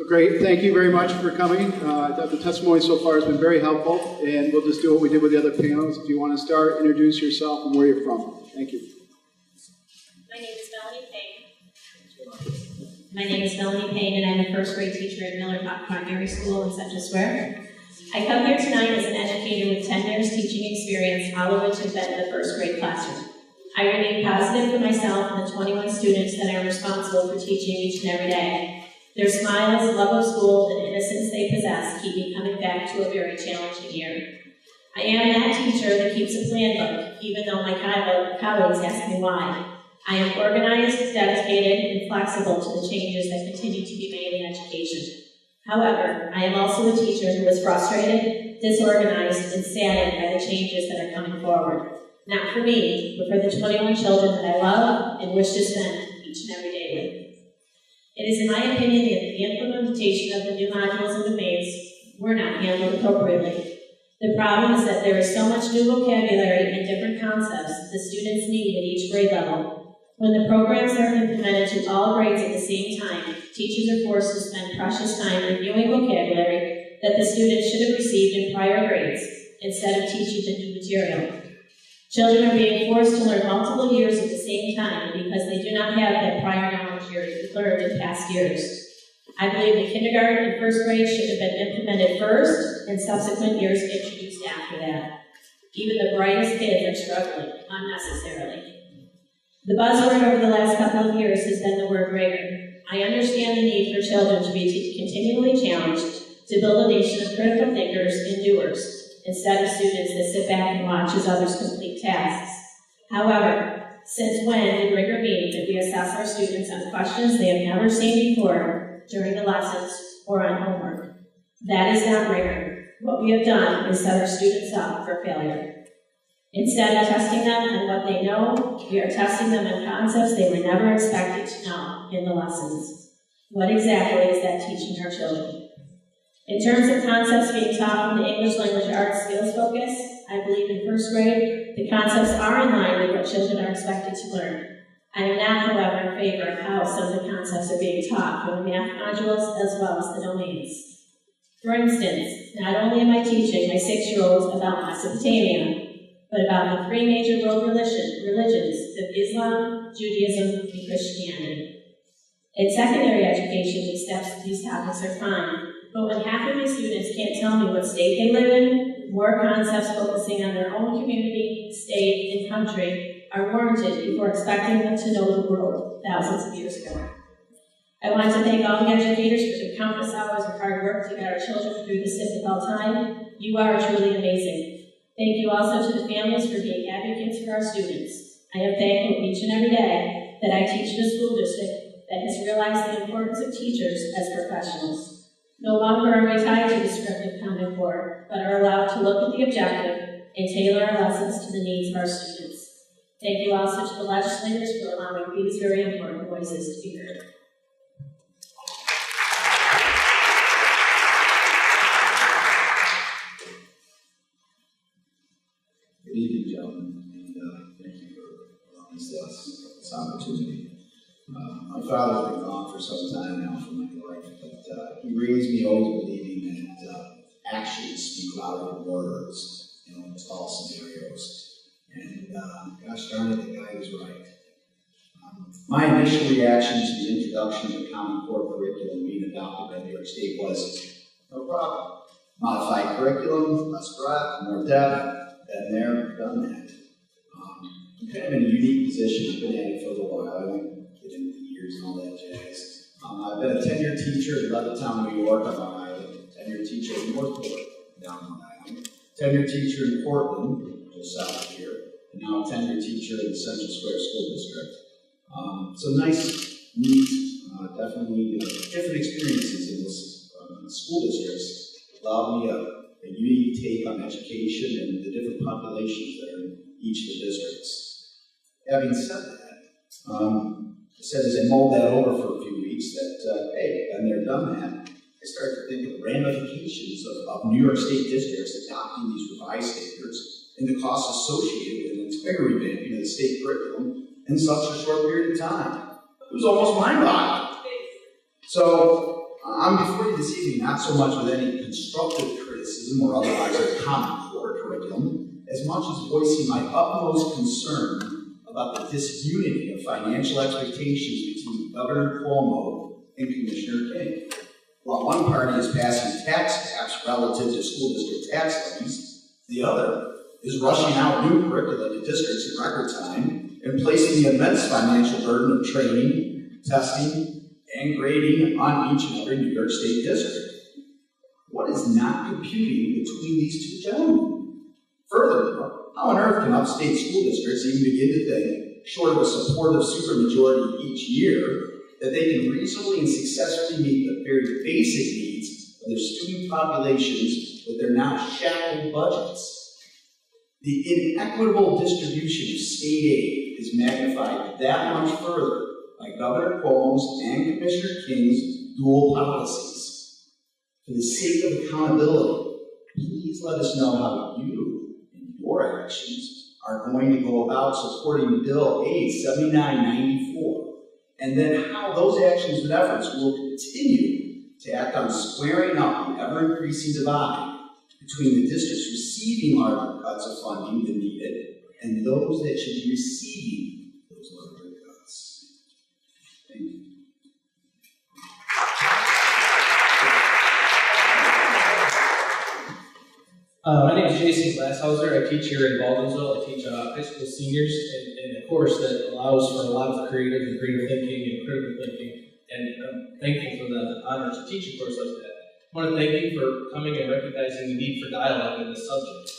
So great. Thank you very much for coming. I thought the testimony so far has been very helpful, and we'll just do what we did with the other panels. If you want to start, introduce yourself and where you're from. Thank you. My name is Melanie Payne. My name is Melanie Payne, and I'm a first grade teacher at Miller Primary School in Central Square. I come here tonight as an educator with 10 years teaching experience, all of which have been in the first grade classroom. I remain positive for myself and the 21 students that I'm responsible for teaching each and every day. Their smiles, love of school, and innocence they possess keep me coming back to a very challenging year. I am that teacher that keeps a plan book, even though my colleagues ask me why. I am organized, dedicated, and flexible to the changes that continue to be made in education. However, I am also a teacher who is frustrated, disorganized, and saddened by the changes that are coming forward. Not for me, but for the 21 children that I love and wish to spend each and every day with. It is in my opinion that the implementation of the new modules and domains were not handled appropriately. The problem is that there is so much new vocabulary and different concepts the students need at each grade level. When the programs are implemented to all grades at the same time, teachers are forced to spend precious time reviewing vocabulary that the students should have received in prior grades instead of teaching the new material. Children are being forced to learn multiple years at the same time because they do not have that prior knowledge learned in past years. I believe that kindergarten and first grade should have been implemented first and subsequent years introduced after that. Even the brightest kids are struggling unnecessarily. The buzzword over the last couple of years has been the word rigor. I understand the need for children to be continually challenged to build a nation of critical thinkers and doers, instead of students that sit back and watch as others complete tasks. However, since when did rigor mean that we assess our students on questions they have never seen before during the lessons or on homework? That is not rigor. What we have done is set our students up for failure. Instead of testing them on what they know, we are testing them on concepts they were never expected to know in the lessons. What exactly is that teaching our children? In terms of concepts being taught from the English language arts skills focus, I believe in first grade, the concepts are in line with what children are expected to learn. I am not, however, in favor of how some of the concepts are being taught from the math modules as well as the domains. For instance, not only am I teaching my 6-year-olds about Mesopotamia, but about the 3 major world religions of Islam, Judaism, and Christianity. In secondary education, these topics are fine. But when half of my students can't tell me what state they live in, more concepts focusing on their own community, state, and country are warranted before expecting them to know the world thousands of years ago. I want to thank all the educators for their countless hours of hard work to get our children through this difficult time. You are truly amazing. Thank you also to the families for being advocates for our students. I am thankful each and every day that I teach in a school district that has realized the importance of teachers as professionals. No longer are we tied to the script of Common Core, but are allowed to look at the objective and tailor our lessons to the needs of our students. Thank you also to the legislators for allowing these very important voices to be heard. Good evening, gentlemen, and thank you for allowing us this opportunity. My father's been gone for some time now from my life, but he raised me always believing that actions speak louder than words in almost all scenarios. And gosh darn it, the guy was right. My initial reaction to the introduction of the Common Core curriculum being adopted by New York State was, no problem. Modified curriculum, less breadth, more depth, been there, done that. I'm kind of in a unique position. I've been at it for a little while. I won't get into the years and all that jazz. I've been a tenured teacher in Levittown, New York on Long Island, tenured teacher in Northport, down Long Island, tenured teacher in Portland, just south of here, and now a tenured teacher in the Central Square School District. So nice, neat, definitely different experiences in this school districts allowed me a unique take on education and the different populations that are in each of the districts. Having said that, I said as I mulled that over for a few weeks that, hey, been there, done that, I started to think of the ramifications of New York State districts adopting these revised standards and the costs associated with an entire revamping of the state curriculum in such a short period of time. It was almost mind-boggling. So I'm before you this evening not so much with any constructive criticism or otherwise of Common Core curriculum, as much as voicing my utmost concern about the disunity of financial expectations between Governor Cuomo and Commissioner King. While one party is passing tax caps relative to school district tax levies, the other is rushing out new curricula to districts in record time and placing the immense financial burden of training, testing, and grading on each and every New York State district. What is not computing between these two gentlemen? Furthermore, how on earth can upstate school districts even begin to think, short of a supportive supermajority each year, that they can reasonably and successfully meet the very basic needs of their student populations with their now shackled budgets? The inequitable distribution of state aid is magnified that much further by Governor Cuomo's and Commissioner King's dual policies. For the sake of accountability, please let us know how you and your actions are going to go about supporting Bill A 7994, and then how those actions and efforts will continue to act on squaring up the ever-increasing divide between the districts receiving larger cuts of funding than needed and those that should be receiving those larger cuts. Thank you. My name is Jason Glashauser. I teach here in Baldwinsville. I teach high school seniors in a course that allows for a lot of creative and creative thinking and critical thinking, and I'm thankful for the honor to teach a course like that. I want to thank you for coming and recognizing the need for dialogue in this subject.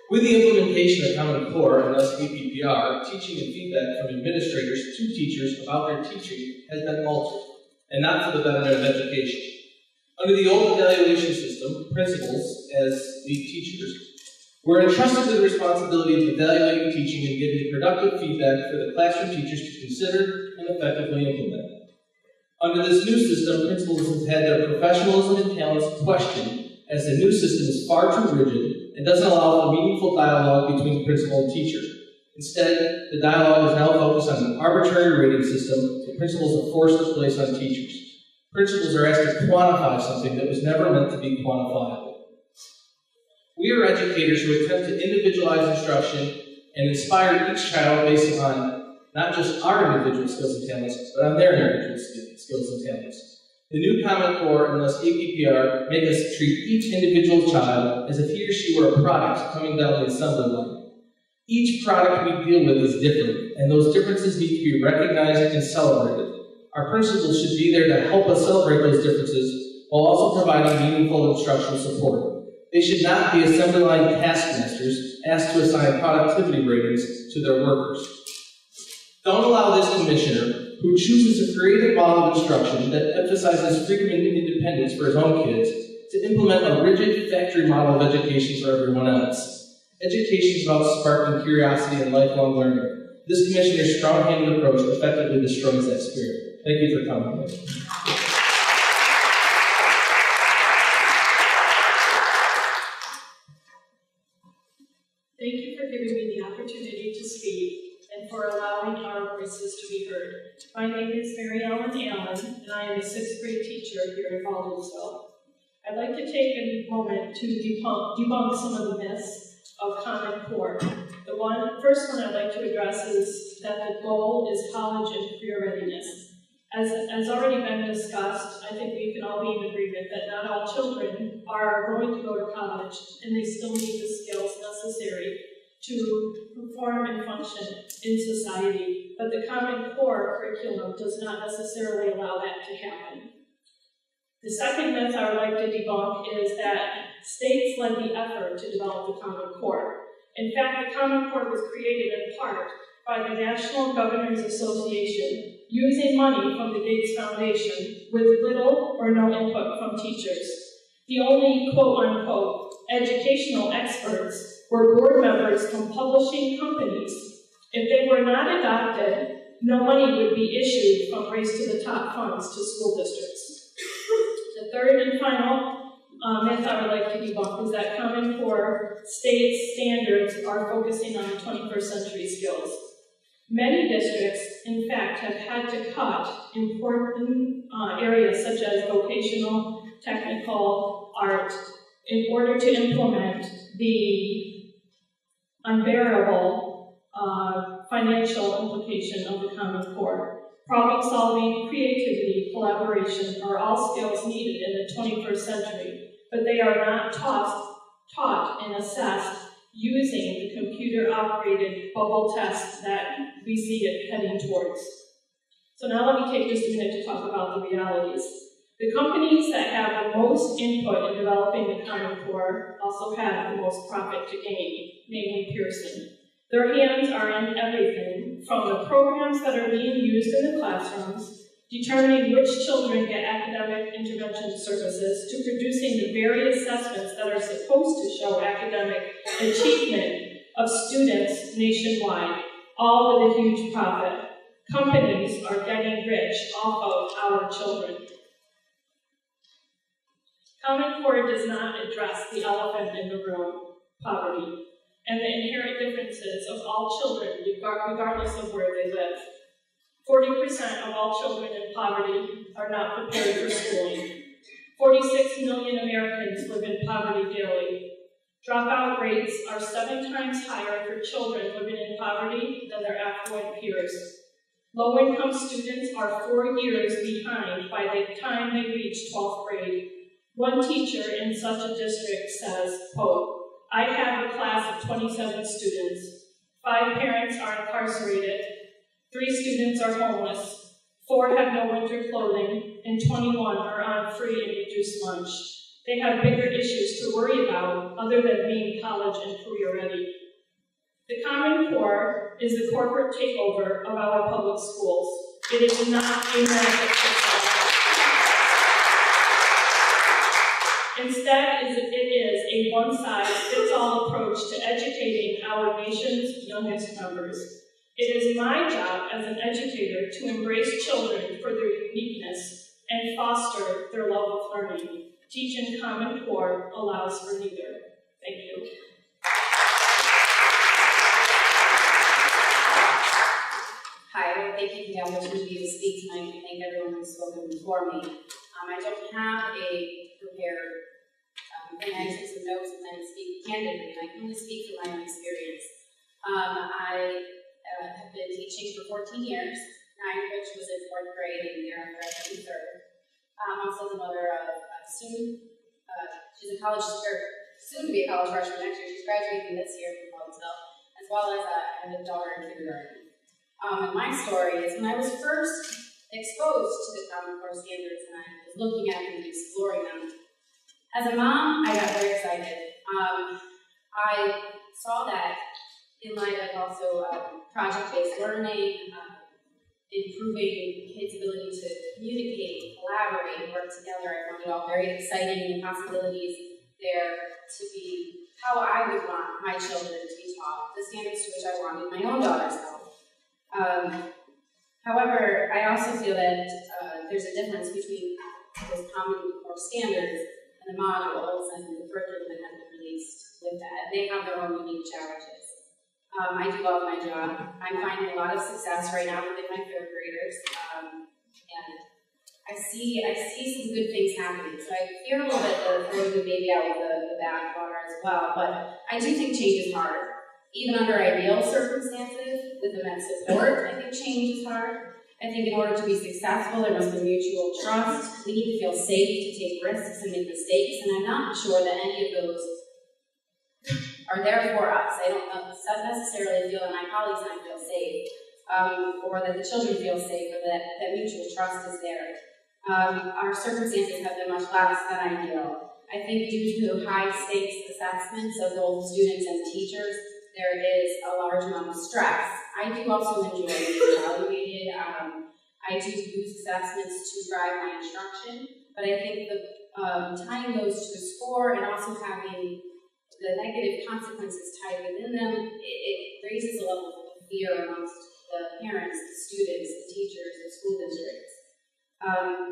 With the implementation of Common Core and thus APPR, teaching and feedback from administrators to teachers about their teaching has been altered, and not for the betterment of education. Under the old evaluation system, principals, as lead teachers, were entrusted with the responsibility of evaluating teaching and giving productive feedback for the classroom teachers to consider and effectively implement. Under this new system, principals have had their professionalism and talents questioned, as the new system is far too rigid and doesn't allow for meaningful dialogue between principal and teacher. Instead, the dialogue is now focused on an arbitrary rating system that principals are forced to place on teachers. Principals are asked to quantify something that was never meant to be quantifiable. We are educators who attempt to individualize instruction and inspire each child based on not just our individual skills and talents, but on their individual skills and talents. The new Common Core and thus APPR make us treat each individual child as if he or she were a product coming down the assembly line. Each product we deal with is different, and those differences need to be recognized and celebrated. Our principals should be there to help us celebrate those differences while also providing meaningful instructional support. They should not be assembly line taskmasters asked to assign productivity ratings to their workers. Don't allow this commissioner, who chooses a creative model of instruction that emphasizes freedom and independence for his own kids, to implement a rigid factory model of education for everyone else. Education is about sparking curiosity and lifelong learning. This commissioner's strong-handed approach effectively destroys that spirit. Thank you for coming. Thank you for giving me the opportunity to speak and for allowing our voices to be heard. My name is Mary Ellen Allen, and I am a 6th grade teacher here in Baldwinsville. I'd like to take a moment to debunk some of the myths of Common Core. The first one I'd like to address is that the goal is college and career readiness. As already been discussed, I think we can all be in agreement that not all children are going to go to college, and they still need the skills necessary to perform and function in society. But the Common Core curriculum does not necessarily allow that to happen. The second myth I would like to debunk is that states led the effort to develop the Common Core. In fact, the Common Core was created in part by the National Governors Association, using money from the Gates Foundation with little or no input from teachers. The only quote-unquote educational experts were board members from publishing companies. If they were not adopted, no money would be issued from Race to the Top funds to school districts. The third and final myth I would like to debunk is that Common Core state standards are focusing on 21st century skills. Many districts in fact, have had to cut important areas such as vocational, technical, art, in order to implement the unbearable financial implication of the Common Core. Problem solving, creativity, collaboration are all skills needed in the 21st century, but they are not taught and assessed using the computer-operated bubble test that we see it heading towards. So now let me take just a minute to talk about the realities. The companies that have the most input in developing the Common Core also have the most profit to gain, namely Pearson. Their hands are in everything, from the programs that are being used in the classrooms, determining which children get academic intervention services, to producing the very assessments that are supposed to show academic achievement of students nationwide, all with a huge profit. Companies are getting rich off of our children. Common Core does not address the elephant in the room, poverty, and the inherent differences of all children, regardless of where they live. 40% of all children in poverty are not prepared for schooling. 46 million Americans live in poverty daily. Dropout rates are 7 times higher for children living in poverty than their affluent peers. Low-income students are 4 years behind by the time they reach 12th grade. One teacher in such a district says, quote, "I have a class of 27 students. 5 parents are incarcerated. 3 students are homeless. 4 have no winter clothing, and 21 are on free and reduced lunch. They have bigger issues to worry about other than being college and career ready." The Common Core is the corporate takeover of our public schools. It is not a benefit system. Instead, it is a one-size-fits-all approach to educating our nation's youngest members. It is my job as an educator to embrace children for their uniqueness and foster their love of learning. Teaching Common Core allows for neither. Thank you. Hi, thank you for the opportunity to speak tonight, and thank everyone who's spoken before me. I don't have a prepared thing. I took some notes and then speak candidly, and I can only speak from my own experience. I have been teaching for 14 years, 9 of which was in 4th grade, and thereafter I was in 3rd. I'm also the mother of she's a college, or soon to be a college freshman next year. She's graduating this year from Baldwinsville, as well as I have a daughter in kindergarten. And my story is when I was first exposed to the Common Core standards and I was looking at them and exploring them. As a mom, I got very excited. I saw that in light of also project-based learning, improving kids' ability to communicate, collaborate, work together. I found it all very exciting, and the possibilities there to be how I would want my children to be taught, the standards to which I wanted my own daughters taught. However, I also feel that there's a difference between those Common Core standards and the modules and the curriculum that have been released with that. They have their own unique challenges. I do love my job. I'm finding a lot of success right now within my 3rd graders, and I see some good things happening. So I fear a little bit of throwing the baby out with the bathwater as well, but I do think change is hard. Even under ideal circumstances, with immense support, I think change is hard. I think in order to be successful, there must be mutual trust. We need to feel safe to take risks and make mistakes, and I'm not sure that any of those are there for us. I don't necessarily feel that my colleagues and I feel safe, or that the children feel safe, or that mutual trust is there. Our circumstances have been much less than ideal. I think due to high-stakes assessments of both students and teachers, there is a large amount of stress. I do also enjoy being evaluated. I do use assessments to drive my instruction, but I think tying those to a score and also having the negative consequences tied within them, it raises a level of fear amongst the parents, the students, the teachers, the school districts.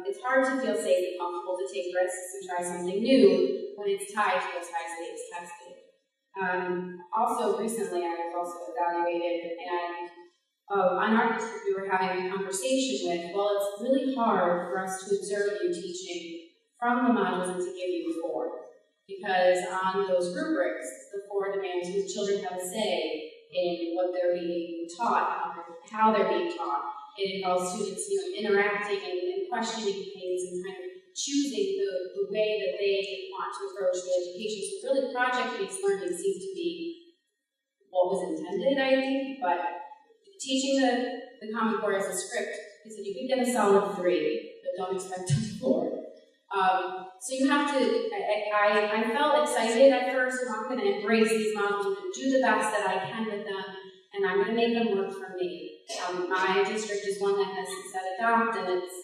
It's hard to feel safe and comfortable to take risks and try something new when it's tied to those high-stakes testing. Also, recently I was also evaluated, and on our district we were having a conversation with, well, it's really hard for us to observe you teaching from the modules and to give you a 4. Because on those rubrics, the 4 demands the children have a say in what they're being taught, how they're being taught. It involves students, interacting and questioning things and kind of choosing the way that they want to approach the education. So really, project-based learning seems to be what was intended, I think, but teaching the Common Core as a script is that you can get a solid 3, but don't expect a 4. So you have to, I felt excited at first, and I'm going to embrace these models and do the best that I can with them, and I'm going to make them work for me. My district is one that has said adopt, and it's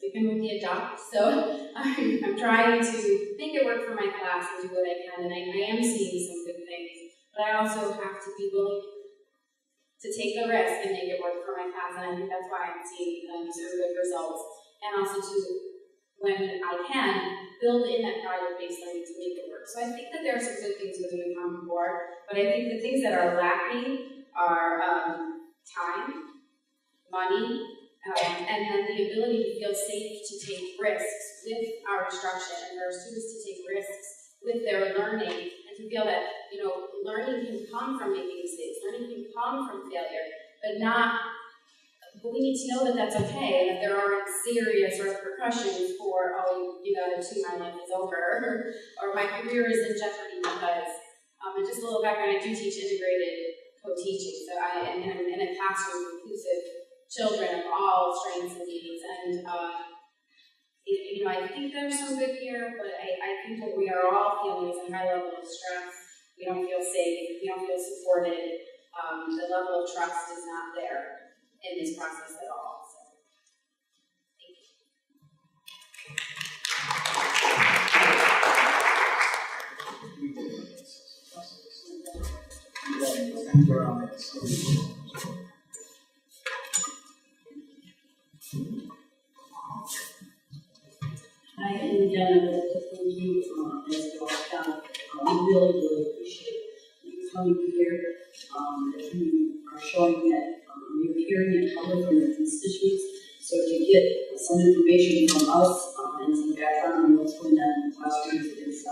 sticking with the adopt, so I'm trying to make it work for my class and do what I can, and I am seeing some good things, but I also have to be willing to take the risk and make it work for my class, and I think that's why I'm seeing some good results, and also to, when I can, build in that project-based learning to make it work. So I think that there are some good things within the Common Core, but I think the things that are lacking are time, money, and then the ability to feel safe to take risks with our instruction and for our students to take risks with their learning and to feel that, learning can come from making mistakes, learning can come from failure, but we need to know that that's okay and that there aren't serious repercussions for, oh, you got a 2, my life is over, or my career is in jeopardy because, and just a little background, I do teach integrated co-teaching, so I'm in a classroom with inclusive children of all strengths and needs, and I think there's some good here, but I think what we are all feeling is a high level of stress. We don't feel safe, we don't feel supported, the level of trust is not there in this process at all. So, thank you. Hi, and again, I'd like to thank you as well, Scott. We really appreciate you coming here, that you are showing that you're hearing and coming from your constituents. So to get some information from us and some background on what's going on in the classrooms is,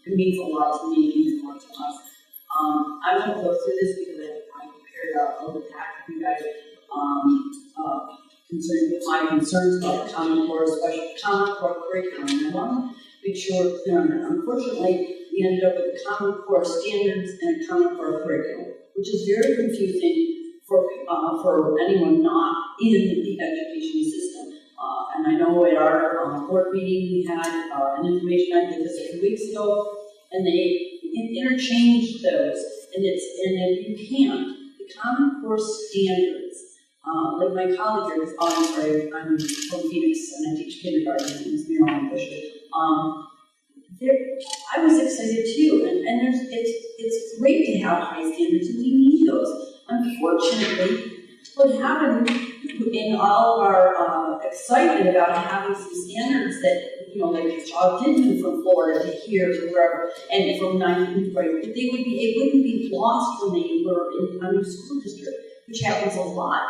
it means a lot to me, it means a lot to us. I won't go through this because I prepared a little pack for you guys concerning my concerns about the Common Core, especially Common Core curriculum. And I want to make sure we're clear on that. Unfortunately, we ended up with a Common Core standards and a Common Core curriculum, which is very confusing for anyone not in the education system. And I know at our board meeting we had an information I did this a few weeks ago, and they interchanged those, and you can't. The Common Core standards, like my colleague here, I'm from Phoenix and I teach kindergarten, and it's Marilyn Bush. I was excited too, and it's great to have high standards, and we need those. Unfortunately, what happened in all of our excitement about having some standards that, like your child did move from Florida to here to wherever, and from 9th grade, but it wouldn't be lost when they were in a new school district, which happens a lot.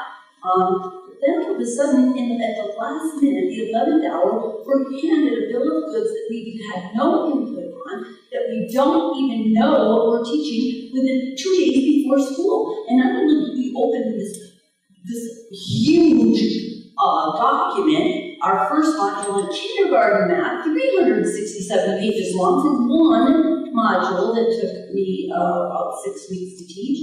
Then all of a sudden, at the last minute, the 11th hour, we're handed a bill of goods that we had no input on, that we don't even know what we're teaching within 2 days before school. And not only did we open this huge document, our first module in kindergarten math, 367 pages long for one module that took me about 6 weeks to teach.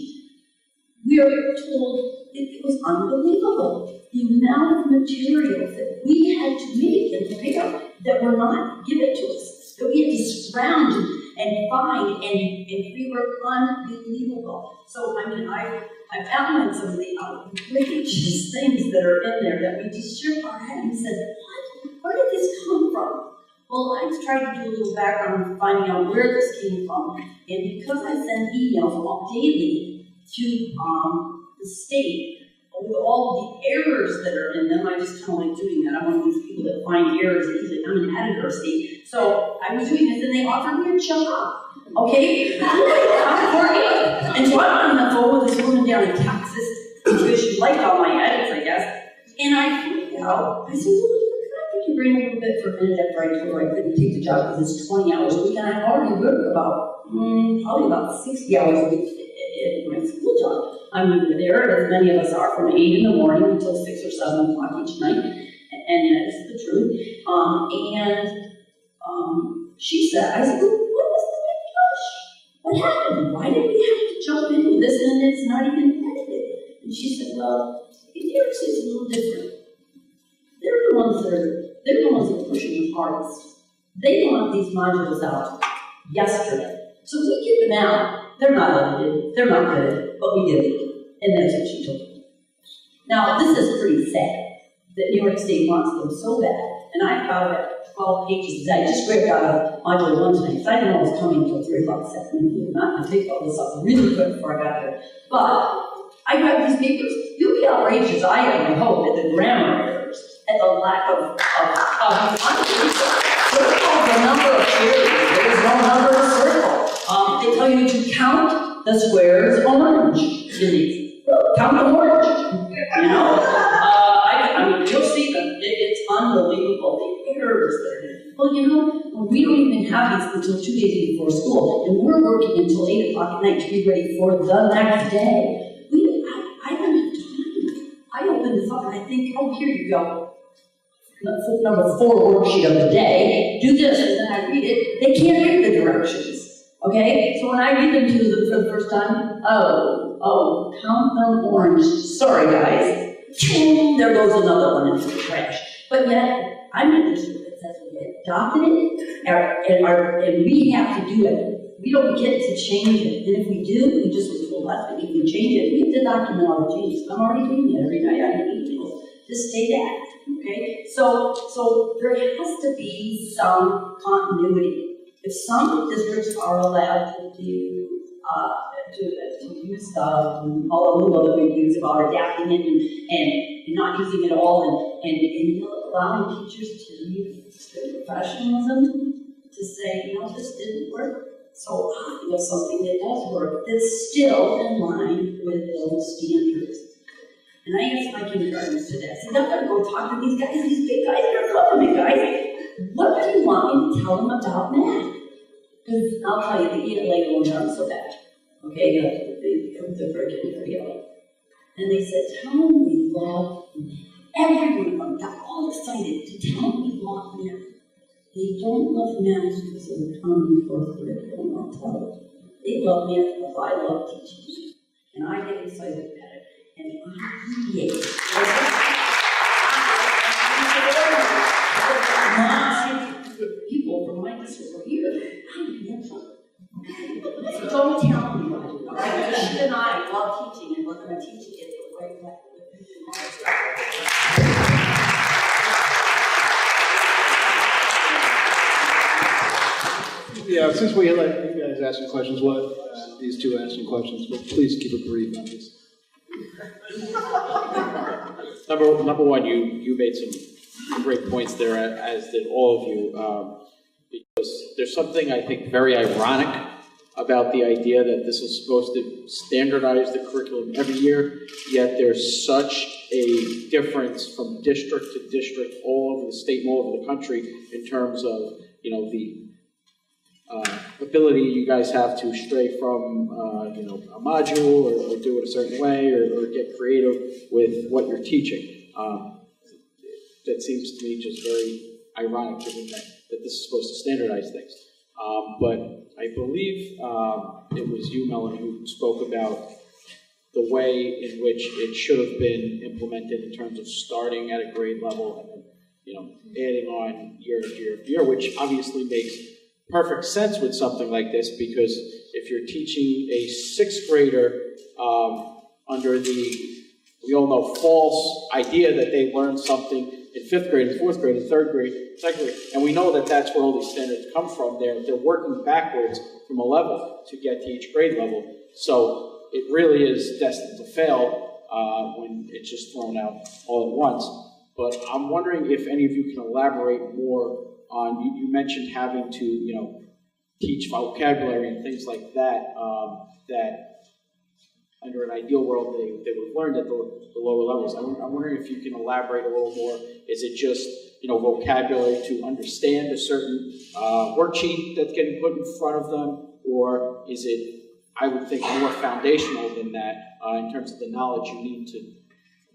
We are told it was unbelievable. The amount of materials that we had to make and prepare that were not given to us, that we had to scrounge and find, and we were unbelievable. So, I've outlined some of the outrageous things that are in there that we just shook our head and said, what? Where did this come from? Well, I tried to do a little background finding out where this came from, and because I send emails daily to the state, with all the errors that are in them, I just kind of like doing that. I'm one of these people that find errors easily. I'm an editor, see? So I was doing this, and they offered me a job. Okay? I'm working. And so I'm on the phone with this woman down in Texas, because she liked all my edits, I guess. And I freaked out. I said, well, could I pick your brain a little bit for a minute after I told her I couldn't take the job because it's 20 hours a week, and I already work probably about 60 hours a week in my school job. I mean, there, as many of us are, from 8 in the morning until 6 or 7 o'clock each night, and that's the truth. She said, I said, well, what was the big push? What happened? Why did we have to jump in with this and it's not even edited? And she said, well, in New York City it's a little different. They're the ones that are pushing the hardest. They want these modules out yesterday. So we get them out. They're not edited, they're not good, but we did it. And that's what she told me. Now, this is pretty sad that New York State wants them so bad. And I got about 12 pages. I just scraped out of module 1 tonight, because I didn't know it was coming until 3 o'clock this afternoon. I'm not going to take all this up really quick before I got here. But I grabbed these papers. You'll be outraged as I am, I hope, at the grammar errors, at the lack of unbelievable. Circle the number of periods. There is no number of circle. They tell you to count the squares orange. Count them orange. You know? I mean, you'll see them. It's unbelievable. The errors there. Well, you know, we don't even have these until 2 days before school, and we're working until 8 o'clock at night to be ready for the next day. I don't have time. I open this up and I think, oh, here you go. Number 4 worksheet of the day. Do this, and then I read it. They can't read the directions. Okay? So when I read them to them for the first time, oh, count them orange. Sorry, guys. There goes another one into the trash. But yet, I'm in this group that says we adopted it, and we have to do it. We don't get to change it. And if we do, we just were told last week, if we change it, we have to document all the changes. I'm already doing it every night. I get emails to state that. Okay? So there has to be some continuity. If some districts are allowed to do to use stuff and all the lingo that we use about adapting it and not using it all and allowing teachers to use professionalism to say, this didn't work. So I feel something that does work that's still in line with those standards. And I asked my kindergartners today, I said, I'm going to go talk to these guys, these big guys, they're loving big guys. What do you want me to tell them about math? Because I'll tell you, the ELA won't sound so bad. Okay, the curriculum for ELA. And they said, tell them we love math. Every one of them got all excited to tell them we love math. They don't love math because of the common core curriculum, I'll tell them. They love math because I love teaching. And I get excited about it. And I create. People from my district are here. I have fun. So don't tell me what to do. She and I love teaching, and we're going to teach it the right way. Yeah, since we let you guys ask some questions, we'll let these two ask some questions, but please keep it brief on this. Number one, you made some great points there, as did all of you, because there's something I think very ironic about the idea that this is supposed to standardize the curriculum every year, yet there's such a difference from district to district all over the state and all over the country in terms of, the ability you guys have to stray from, a module or do it a certain way or get creative with what you're teaching. That seems to me just very ironic, given that this is supposed to standardize things. But I believe it was you, Melanie, who spoke about the way in which it should have been implemented in terms of starting at a grade level and then, adding on year after year after year, which obviously makes perfect sense with something like this, because if you're teaching a sixth grader under the, we all know, false idea that they learned something in fifth grade, and fourth grade, and third grade, second grade, and we know that that's where all these standards come from. They're working backwards from a level to get to each grade level. So it really is destined to fail when it's just thrown out all at once. But I'm wondering if any of you can elaborate more on, you mentioned having to, teach vocabulary and things like that, that under an ideal world, they would have learned at the lower levels. I'm wondering if you can elaborate a little more. Is it just, vocabulary to understand a certain worksheet that's getting put in front of them, or is it, I would think, more foundational than that in terms of the knowledge you need to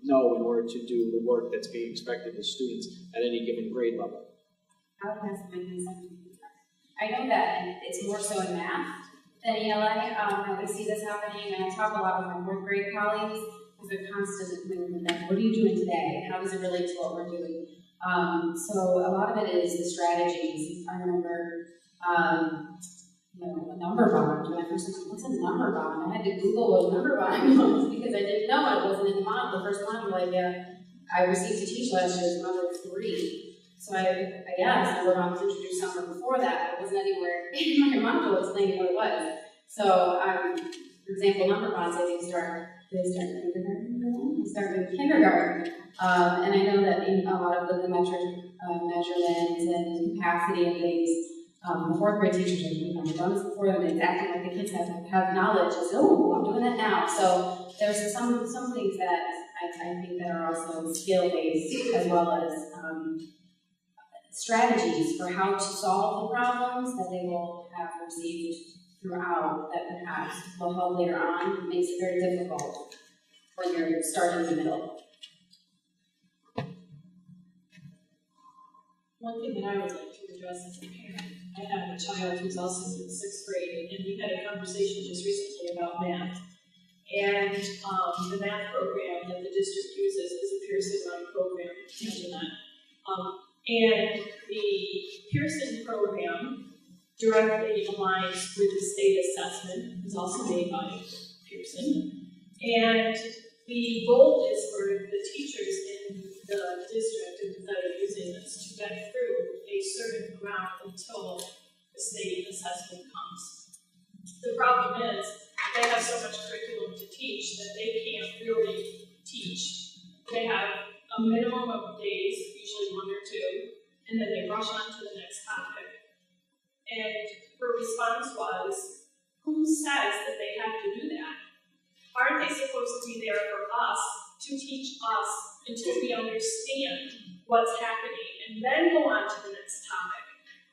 know in order to do the work that's being expected of students at any given grade level? I would ask my second. I know that it's more so in math than ELA. We see this happening, and I talk a lot with my fourth grade colleagues because they're constantly like, what are you doing today? How does it relate to what we're doing? So a lot of it is the strategies. I remember, a number bond. When I first said, what's a number bond? I had to Google what a number bond was because I didn't know it. It wasn't in the module. The first module I received to teach last year was module 3. So I guess number bonds was introduced summer before that. It wasn't anywhere in my module explaining what it was. So, for example, number bonds, I think start kindergarten. They start in kindergarten. And I know that in a lot of the measurements and capacity and things, the fourth grade teachers have done this before them, and it's acting like the kids have knowledge. It's, oh, I'm doing that now. So there's some things that I think that are also skill-based as well as strategies for how to solve the problems that they will have received throughout that perhaps will help later on. It makes it very difficult when you're starting in the middle. One thing that I would like to address as a parent, I have a child who's also in 6th grade, and we had a conversation just recently about math. And the math program that the district uses is a Pearson-run program. Imagine that. And the Pearson program directly aligns with the state assessment, is also made by Pearson. And the goal is for the teachers in the district that are using this to get through a certain amount until the state assessment comes. The problem is they have so much curriculum to teach that they can't really teach. They have a minimum of days, usually 1 or 2, and then they rush on to the next topic. And her response was, who says that they have to do that? Aren't they supposed to be there for us, to teach us, until we understand what's happening, and then go on to the next topic?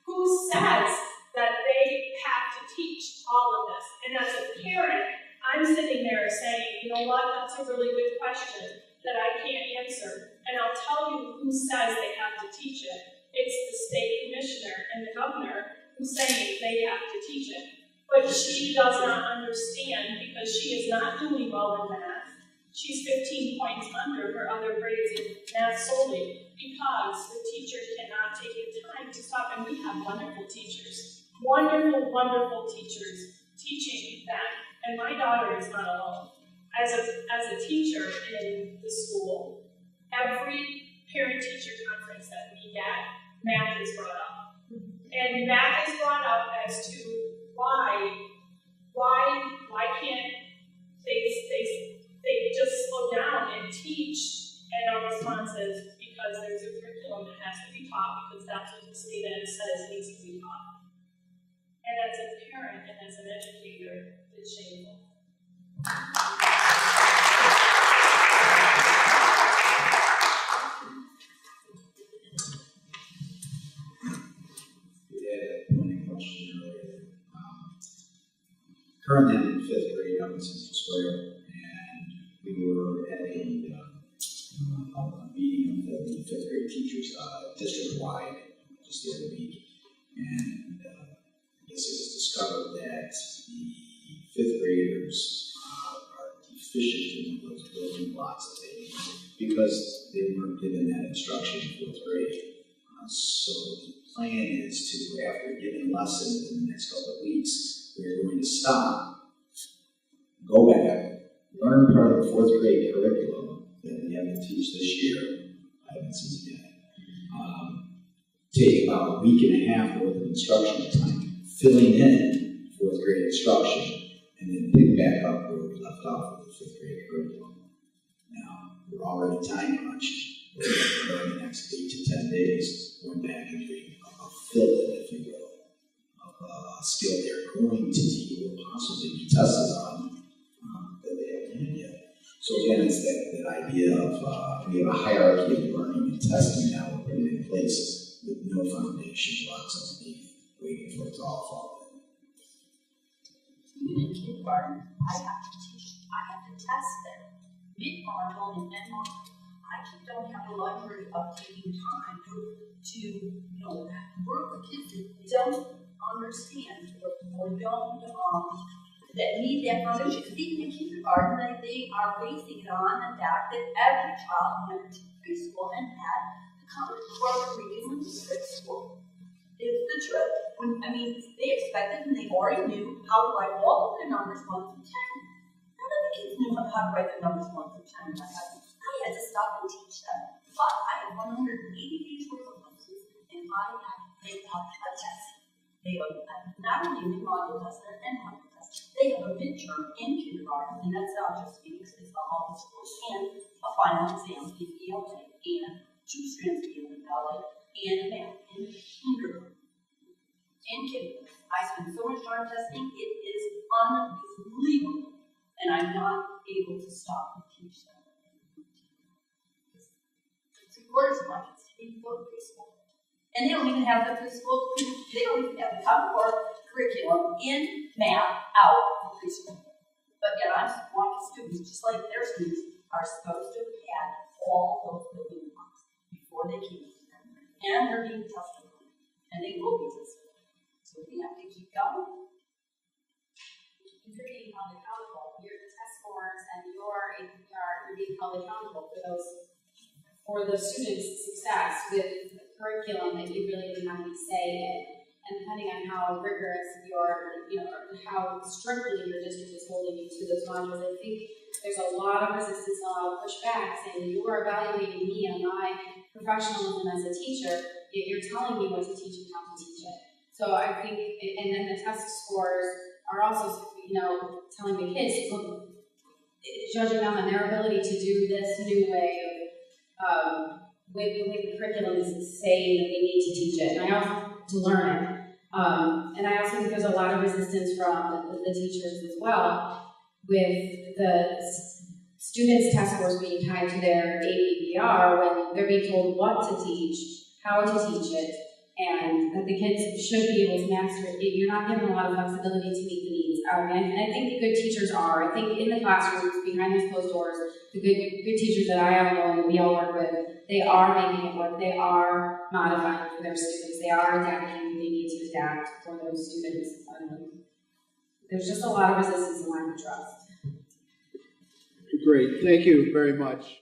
Who says that they have to teach all of this? And as a parent, I'm sitting there saying, you know what, that's a really good question that I can't answer. And I'll tell you who says they have to teach it. It's the state commissioner and the governor who's saying they have to teach it. But she does not understand because she is not doing well in math. She's 15 points under her other grades in math solely because the teacher cannot take the time to stop. And we have wonderful teachers, wonderful teachers teaching them. And my daughter is not alone. As a teacher in the school, every parent-teacher conference that we get, math is brought up. And math is brought up as to why can't they just slow down and teach? And our response is because there's a curriculum that has to be taught because that's what the state ed says needs to be taught. And as a parent and as an educator, it's shameful. Currently, I'm in 5th grade up in Central Square, and we were at a meeting of the 5th grade teachers district-wide just the other week, and I guess it was discovered that the 5th graders are deficient in those building blocks that they need because they weren't given that instruction in 4th grade. So the plan is to, after giving lessons in the next couple of weeks, we're going to stop, go back, learn part of the 4th grade curriculum that we have to teach this year. I haven't seen it yet. Take about a week and a half worth of instruction time, filling in 4th grade instruction, and then pick back up where we left off with the 5th grade curriculum. Now, we're already time crunched. We're going the next 8 to 10 days, going back and doing a fill-in, if you will, a skill they're going to teach or possibly be tested on that they have So again, it's that idea of we have a hierarchy of learning and testing now we're putting in place with no foundation blocks underneath, waiting for it to all fall in. In kindergarten, I have to test them. Mid-module and end-module, I just don't have the luxury of taking time to work with kids that don't understand or don't, that need that foundation. Because even in kindergarten, they are basing it on the fact that every child went to preschool and had the common core curriculum to preschool. It's the truth. They expected and they already knew how to write all of their numbers 1 through 10. None of the kids knew how to write their numbers 1 through 10 in my house. I had to stop and teach them. But I had 180 days worth of lessons, and I had to take out a test. They have not only a module test and an end-module test, they have a midterm in kindergarten, and that's not just Phoenix, it's all the schools, and a final exam in ELA, and 2 strands of ELA, and math in kindergarten. In kindergarten, I spend so much time testing, it is unbelievable, and I'm not able to stop and teach them. 3/4 of my kids didn't go to preschool. And they don't even have the preschool, they don't even have the common core curriculum in math out for preschool. But yet I'm wanting students, just like their students, are supposed to have had all those building blocks before they came to them. And they're being tested on it. And they will be tested. So we have to keep going. You're being held accountable. Your test scores and you're being held accountable for the students' success with the curriculum that you really didn't have any say in. And depending on how rigorous how strictly your district is holding you to those modules, I think there's a lot of resistance and a lot of pushback saying you are evaluating me and my professionalism as a teacher, yet you're telling me what to teach and how to teach it. So I think, and then the test scores are also, telling the kids, look, judging them on their ability to do this new way of, with the curriculum is saying that they need to teach it, and I also to learn it. And I also think there's a lot of resistance from the teachers as well, with the students' test scores being tied to their APPR when they're being told what to teach, how to teach it, and that the kids should be able to master it. You're not given a lot of flexibility to meet the needs. And I think the good teachers are. I think in the classrooms, behind those closed doors, the good teachers that I have known, that we all work with, they are making it work. They are modifying for their students. They are adapting when they need to adapt for those students. There's just a lot of resistance and lack of trust. Great, thank you very much.